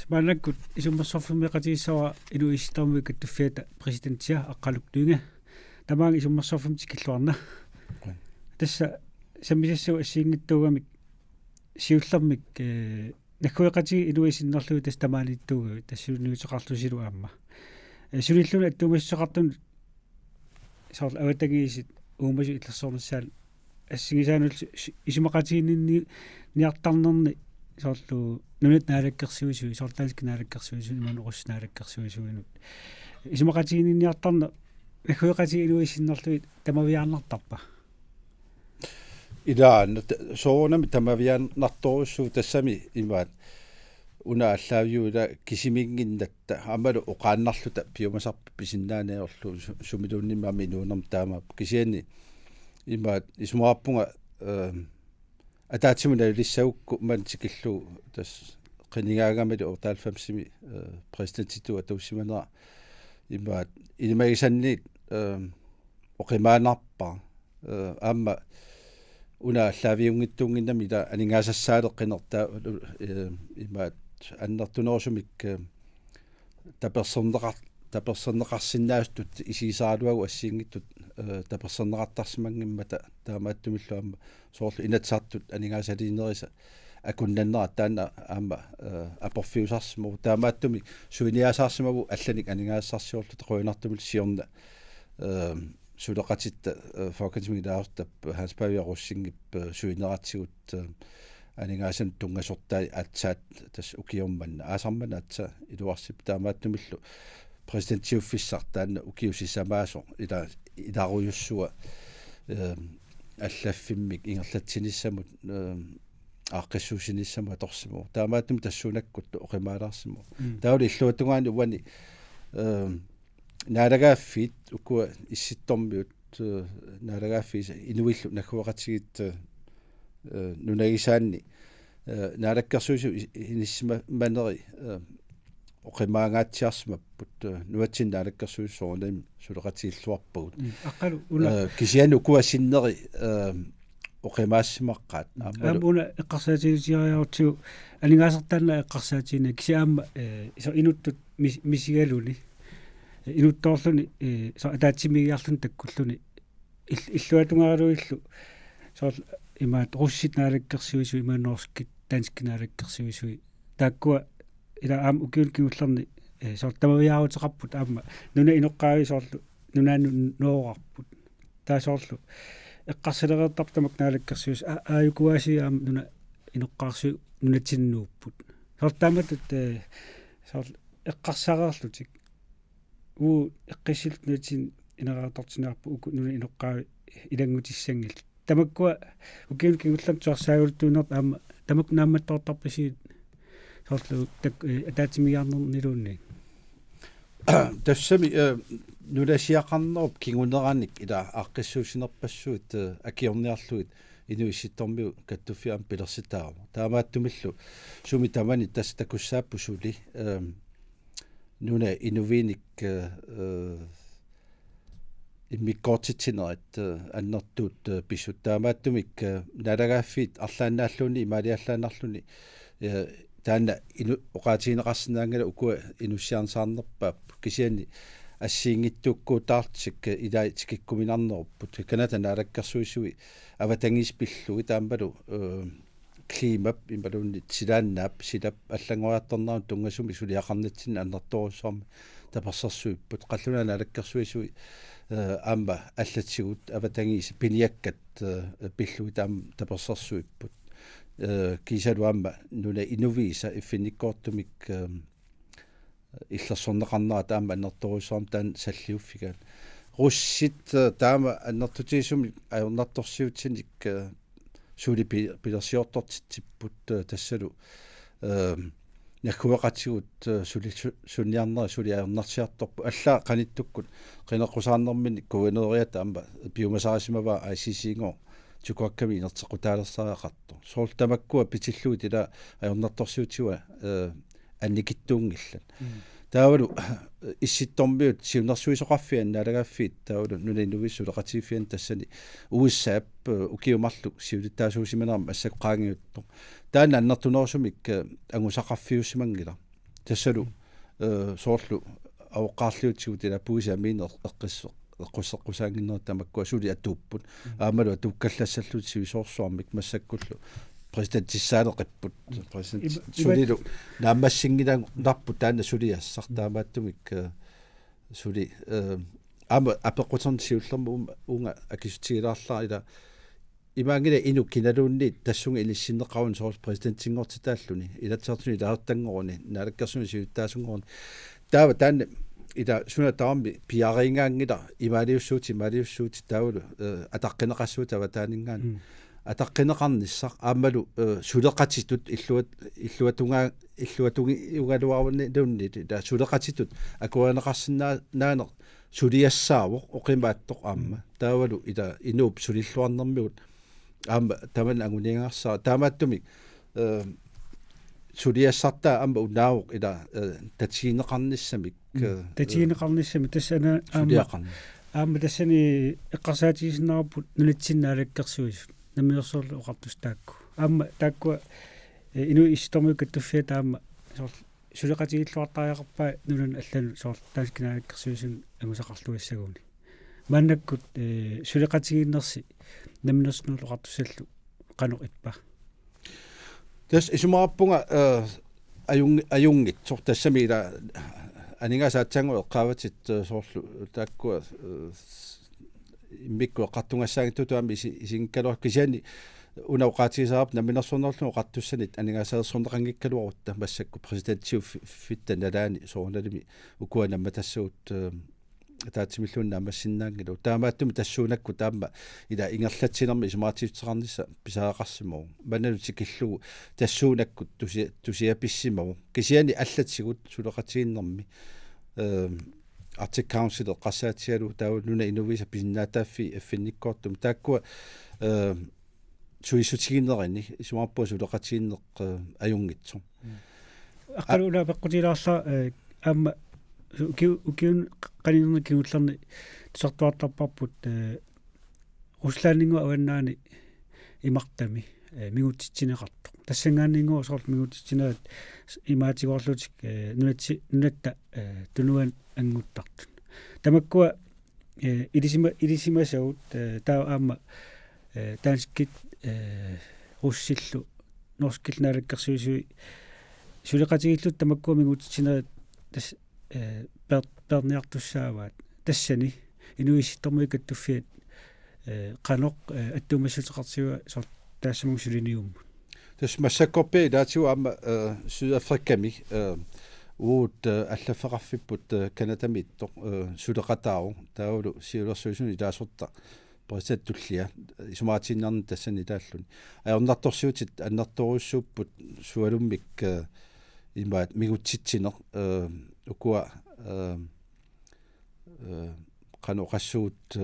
Manakut isummassarfummeqatiissava inuistarmik tuffiata presidentsia aqqaluk tuinga tamaangi isummassarfum tikilluarna tassa sammisassu assiingittuugamik siullarmik nakkueqati inuisinnerluu tas tamaanittuugu tassuuniuteqarlusilu aamma sunilluna attuumassaqartun saarl awatagiisit uumasu illersornissaal ассигисаанул исумақатиининни ниартарнерни соорлу нунат наалаккерсуисуи соорлаалик наалаккерсуисуи иманерус наалаккерсуисуинут исумақатиининниартарна нахуеқати илуисиннерлуит тамавиаарнартарпа идаан соонами тамавиаарнарторуссуу тассами имаат уна аллаавиула кисимингиннатта амалу оқааннарлута пиумасарпа писиннааниорлу сумилууннимами нуунерм таама кисиани имаат исумаарпунга атаатсимуна лиссаукку мантикиллу тас қинигаагамали ортаалфамсими президентиту атуссиманера имаат илмагисанниит оқимаанарпаа аама уна аллаавиунгиттуунгиннами ила анингаасассаалеққинертаа имаат аннертунерусумик таперсернеқарсинаастут исисаалуагу ассиингиттут таперсернеқартарсимангиммата таамааттумиллуамма соорлу инатсаартут анингаасалиинериса акуннаннера таана аама апорфиусарсиму таамааттуми суиниасаарсимагу алланик анингаасарсиорлу теқуинартумил сиорна сулеқатитта фокатимигилаартап хааспавиаруссингип суинератсигут анингаасан тунгасортай атсаат тас укиорманна аасармана атса илуарсип таамааттумиллу президентиуффиссар таанна укиусисамаасо иларуйуссуа аллаффиммик ингерлатсиниссамут ааққиссуусиниссаму аторсиму таамааттум тассунаккут оқимаалаарсиму таули иллуатунгаани уани наалагааффит укуа исситтормиут наалагааффис инуиллу нахуақатигит нунагисаанни наалаккерсуусу иниссима манери оқимаангаатсиарсимаппут нуатсин наалаккерсууссоорним сулеқатииллуарпагут аққалу уна кисиану куасиннери оқимаассимаққаат аамуна эққарсаатигисиариартигу алингаасертаанна эққарсаатигина кисиаама исо инуттут мисигалуни инуттоорлуни со атаатсимигиарлун таккуллуни иллуатунгаалуиллу соор имаат руссит наалаккерсуисуи имааннорскит данскинаалаккерсуисуи тааккуа ила аам укиулкиуллерни соор тамавиаруутеқарпут аама нуна иноққаави соорлу нунаанну ноорарпут таасоорлу эққарсалереэртартамак наалаккерсуис ааюкуаси аама нуна иноққаарсу нунатсиннууппут соор тааматут соор эққарсареерлутик уу эққиссилт нутин инераатортинаарпу уку нуна иноққаави илангутиссангил тамаккуа укиулкиуллам туарсаагултуунерт аама тамак наамматтоортарписиит соорлу так атаатимиарнернилуунни тассами нуласиақарнеруп кигунераник ила ааққиссуусинерпассуут акиорниарлуит инуисситтормиу каттуффиам пилерситаару таамааттумиллу суми тамани тас такуссааппу сули нуна инувиник иммиккоортитсинерит аннертуут писсут таамааттумик налагааффит арлааннааллуни ималиаллаанарлуни таана ину оқаатигинеқарсинаангала укуа инуссиарнсаарнерпаап кисиани ассиингиттууккуутаартик илаа тикиккуминарнеруппут каната наалаккерсуисуи аватангис пиллуи таампалу климап импалуунни силааннаап силап аллангуаатторнаа тунгасуми сулиақарнатсин аннерторуссуарми таперсерсуиппут қаллуна наалаккерсуисуи аама аллатсигут аватангис пиниаккат пиллуи таам таперсерсуиппут кисалуамма нуна инувиса иффиниккоортумик иллерсорнеқарнера таама аннерторуссуарми таан саллиуффигаат руссит таама аннертутиисуми аёрнарторсиутсиник сули пилерсиортортитсиппут тассалу наккуеқатигут сули сунниарнера сули аёрнарсиарторпу аллаа қаниттуккут қинеққусаарнермини куинериата аама пиумасаарисимава ICC-го чукуакками инертеқутаалерсаақарту соорл тамаккуа питиллуит ила аёрнарторсиутигуа анникиттуунгиллат таавалу исситтормиут сиунерсуисоқарфиан налагааффиит таавалу нуниннувиссулеқатииффиан тассани уиссаап укиумарлу сиулиттаасуусиманерма ассаққаангиутто таана аннертунерусумик ангусақарфиуссимангила тассалу соорлу авоққаарлиутсигут ила пуисамиин эққиссеқ эққуссеққусаангиннер тамаккуа сули атууппут аамалу атуккаллассаллут сивисоорсуармик массаккуллу президент тиссаалеқиппут президент сулилу нааммассингилаан нарпут таана сулиассартаамааттумик сули ама апеққутерн сиуллерму унга акисутигилаарлаа ила имаангила инук киналуунни тассунга илиссиннеқарун соорс президентингортитааллуни илатсартуни лаартангоруни наалаккерсуни сиуттаасунгорни таава таанна ida suna taambi piaringaangila imaliussuuti taulu ataqqineqassuut avataanningaan ataqqineqarnissaq aammalu suleqatitut illuatungi ugaluarunni luunni ta suleqatitut akuaneqarsinnaa naaneq suliassaavoq oqimaattoq aamma taavalu ida inuup sulilluarnermigut aamma taman anguniangarsaa taamaattumik suliassartaa aamma unaavoq ila tatsiineqarnissamik татигинеқарниссами тассана аама тассани эққарсаатигисиннарпут нулитсиннаалаккерсуисут намиерсоорлу оқартус таакку аама тааккуа ину истормук каттуффиа таама сулеқатигиллуартариақарпаа нулан аллану соор тааскинаалаккерсуисун агусақарлуиссагууни мааннаккут сулеқатигиннерси наминерснуул оқартусаллу қанеқ иппа тас исумаарпунга ajungit tassami ila aninga saatsangu eqqaavatit soorlu taakkua immikku eqqartungassaangittu tuami isinkkaluar kisiani unauqaatigisaarap naminersornerlu eqqartussanit aningasaersorneqanngikkaluarutta massakku presidentsiu fittan nalaani soornalimi ukuanamma tassuut taatsimilluunna amassinnaangilu taamaattumi tassuunakku taamma ila ingerlatsinermi ismaatiutseqarnissa pisaaqarsimu manalutikillugu tassuunakkut tusiapissimagu kisiani allatsigut suleqatiginnermi arctic council qasaatialu taununa inuvisa pisinnaataaffi affinnikkoortum taakkua suisutiginnerini isuarpu suleqatiginneq ajungitsu aqaluna peqqutilaarla aamma ukiun qaninnerni kiullerni tusartuartarparput Russlandingu avannaani imartami mingutitsinеqartu tassangaanningu soort mingutitsineraat imaatigoorlutik nunatta tunuan anguttartut tamakkua ilisimasaut taa aamma taanskit russillu norskilnaalakkersuisui suleqatigillut tamakkua mingutitsineraat tas perniartussaavaat tassani inuissittormui kattuffiat qanoq attuumassutiqartiua sort taassumung suliniummu tas massakkorpi ilaatiu aama Sydafrikami uut allafeqarfipput kanatamittoq suleqataaru taulu siulersuisuni ilaasorta president tullia isumaatiinnerni tassani ilaalluni ajornartorsiutit annertoruussuupput sualummik imaat migutsitsiner ukua qanoqassuut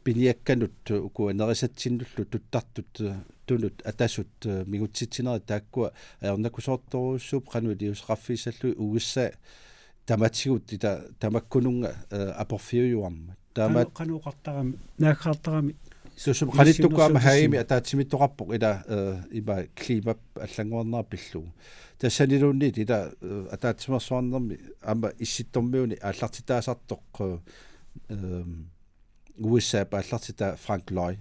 piniakkanut ukua nerisatsinullu tuttartut tunut atasut migutsitsineri taakkua ajornakusoortoruussuup qanuliusqarfiisallui uissa tamatigut ita tamakkununga aporfiujuarma taamaat qanuqartarami naakkaartarami susum qalittukkaama haimi ataatsimittoqarpoq ila iba klima allanguarnera pillugu tassaniluunniit ila ataatsimersuarnermi ama issittormiuni aallartitaasartoq USA paallartita Frank Lloyd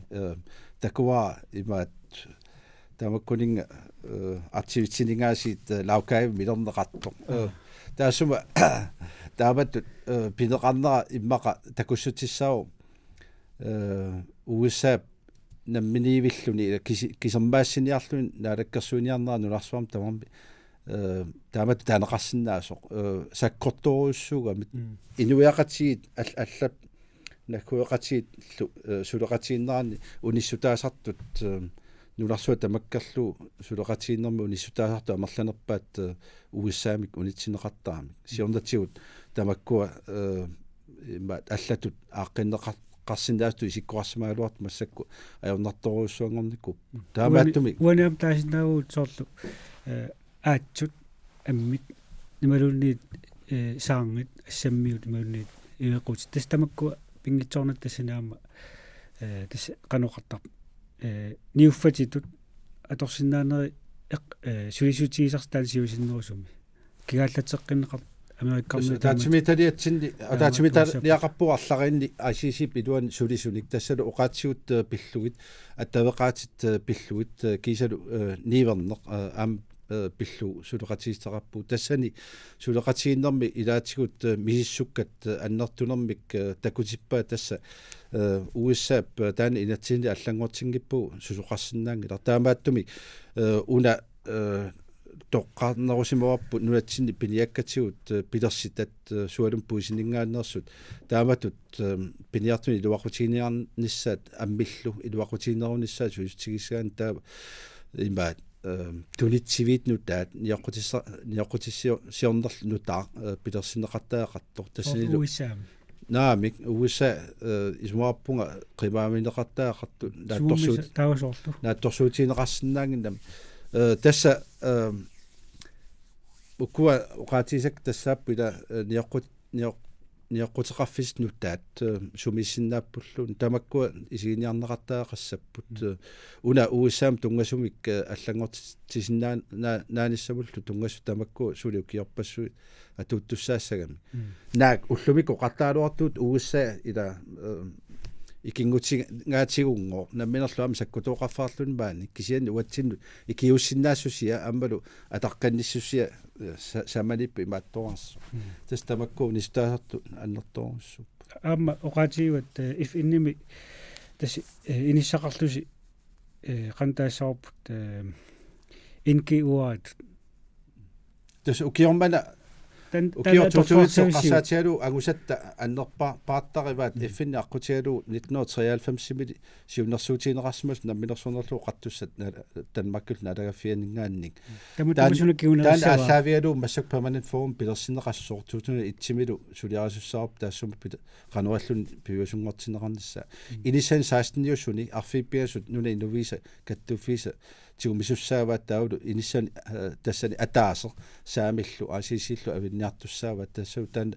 takuwa imaat tamakkuninga artivitiningaasiit laukaivi milerneqartoq taasuma taamatut pineqarnera immaqa takussutissau USA namminiivilluni kisermaassiniarluni naalakkersuiniarnera nularsuam tamarmi taamat taaneqarsinnaasoq sakkortoruussuugamit inuiaqatiit allap nakkueqatiit suleqatiinnerani unissutaasartut nularsuat tamakkerlu suleqatiinnermi unissutaasartu amerlanerpaat USA-mik unitsineqartaramik siornatigut tamakkua immaat allatut aaqqinneqart qarsinaastu isikkuarsimaaluart massakku ajornartoruussuangornikku taamaattumi uaniam taasinaaguut soorlu aatsut ammit nimalunniit saangit assammiut nimalunniit ilequt tastamakku pingitsoornat tassinaama tass qanoqartar niuffatitut atorsinnaaneri сулисутигисартаан сиусиннерусуми кигааллатеққиннеқар америккарми таатсимиталиатсинни таатсимиталиақарпуарлариинни асисип илуан сулисуник тассалу оқаатсиут пиллугит аттавеқаатит пиллугит кисалу нивернеқ аам пиллу сулеқатигистақарпу тассани сулеқатигиннэрми илаатигут мисиссуккат аннертунэрмик такутиппаа тасса уиссаап таана инатсини аллангуартингиппу сусоқарсинаанги таамааттуми уна тоққарнерусимаварпу нулатсини пиниаккатигут пилерситат суалум пуисинингааннерсут тааматут пиниартуни илуақутигиниарниссаат аммиллу илуақутигинерунissaат сулитсигисгаан таа имаат тунитсивит нутаат ниоқутиссиорнерлу нутаа пилерсинеқартаақартор тассанилу наамик уиса исмуарпунга қимааминеқартаақарту наатторсуутинеқарсинаангиннам тасса укуа уқаатисак тассааппила ниоққутеқарфис нутаат сумиссиннааппуллун тамаккуа исигиниарнеқартаақассаппут уна уиссаам тунгасумик аллангортисиннаан нааниссамуллу тунгасу тамаккуа сулиукиорпассуи атууттуссаассагами наак уллумик оқартаалуартуут уиссаа ила икингутигаатигунгоо намминерлуам саккутооқарфаарлун баани кисиани уатсинну икиуссиннаассусия аммалу атаққанниссусия самалиппи маатторарсу тас тамакку нистаасарту аннерторуссу аама оқаатигуат иф инними тас иниссақарлуси қантаассаарпут инки уаат тас укиормана укиортуутуитсеққарсаатиалу агусатта аннерпа пааттариваат эффинни аққутиалу 1993 сиуннэрсуутинеқарсимас намминерсуунерлу қаттуссат танмаккул налагаффианингаанник таан аллаавиалу массак перманент форум пилерсинеқассоор 2001 сулиарасуссаарп таассума қануаллун пивиусунгортинеқарнissaа иниссан 16-юсуни арфиппиасут нуна инувиса каттуффиса тигумисуссааваат таулу иниссан тассани атаасер саамиллу асисиллу авинниартуссааваат тассау таан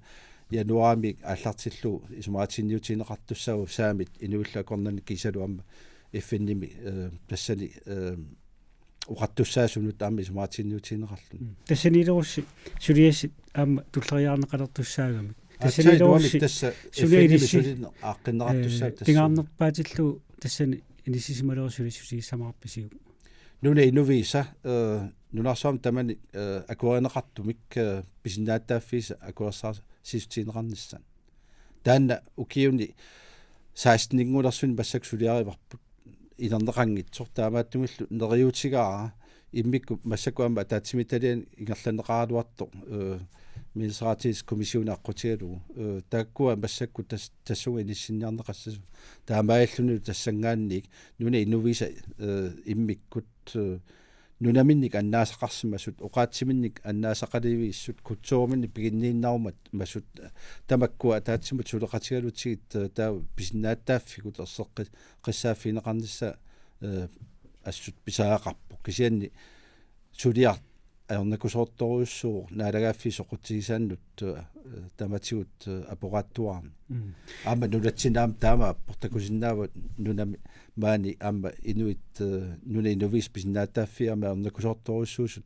януаамик аллартиллу исмаатинниутинеқартуссааву саамит инуиллакорнани кисалуамма эффинними тассани уқаттуссаасунут аама исмаатинниутинеқарлун тассанилерусси сулиасси аама туллериаарнеқалертуссаагами тассанилерусси тасса эффинними ааққиннеқартуссаа тасса тингаарнерпаатиллу тассани инисисималерусули сусигисамаарписигу нуна инувиса нунарсуам тамани акуаринеқартумик писиннааттааффиса акуарсаар сисутинеқарнissan таанна укиуни 16-нингулерсуни массаксулиариварпут илернеқангитсор таамааттумиллу нериутигаара иммикку массакуама таатсимиталиан ингерланеқаалуарто Ministratis kommission аққутигалугу тааккуа массакку тассуга иниссинниарнеқассасу таамааллуни тассангаанник нуна инувиса иммиккут нунаминник аннаасақарсимасут оқаатсиминник аннаасақаливииссут кутсууминни пигиннииннаумат масут тамаккуа таатсимут сулеқатигалутигит таа писиннааттааффигут ерсеққи қиссааффинеқарнissaа ассут писаақарпу кисианни сулиар аернакусоорторуйуссуу наалагааффи соқутигисааннут таматигут апорааттуарми аама нулатсинаам таама портакусиннаава нунами маани аама инуит нуна инувис писиннааттааффи аама аернакусоорторуйуссуусут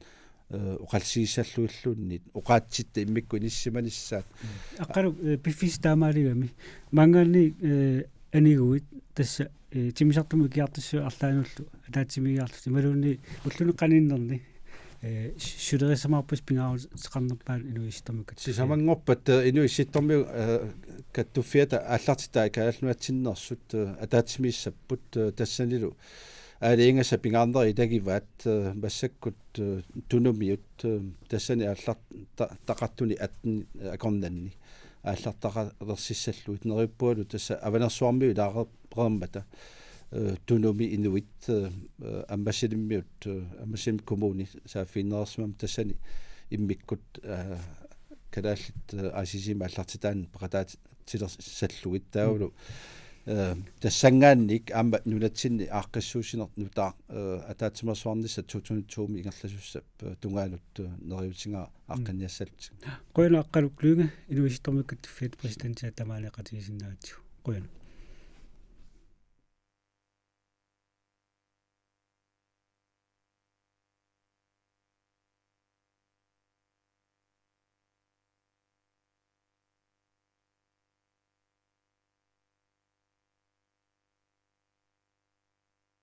оқалсигиссаллуиллуунни оқаатситта иммикку иниссиманissaат аққалу пиффис таамаалигами мангаани анигуит тасса тимисартуму киартассу арлаануллу атаатсимигиарлу ималуунни уллунеққаниннерни сюдерисамаарпус пингаару сеқарнерпаан инуиситормикат сисамангорпат инуисситторми каттуффиата ааллартитаа каалнуатсиннерсут атаатсимииссаппут тассанилу аалиингаса пингаарнери илагиваат массаккут тунумиут тассани аалларт тақартуни аттни акорнанни ааллартақалерсиссаллуит нериппуалу тасса аванерсуарми илаареермата тунуми инуит амбасилиммиут амбасилим коммуни сааффиннерсмам тассани иммиккут калааллит асисима аллартитаан пақатаат тилерсаллугит таавлу тассангаанник аама нулатсинни ааққиссуусинер нутаа атаатсимерсуарнисса 2002 ингерласуссап тунгаанут нериутингаа ааққанниассалут қойна аққалук луинга инуиситтормиккат фед президентиа тамаалеқатигисиннаатсу қойна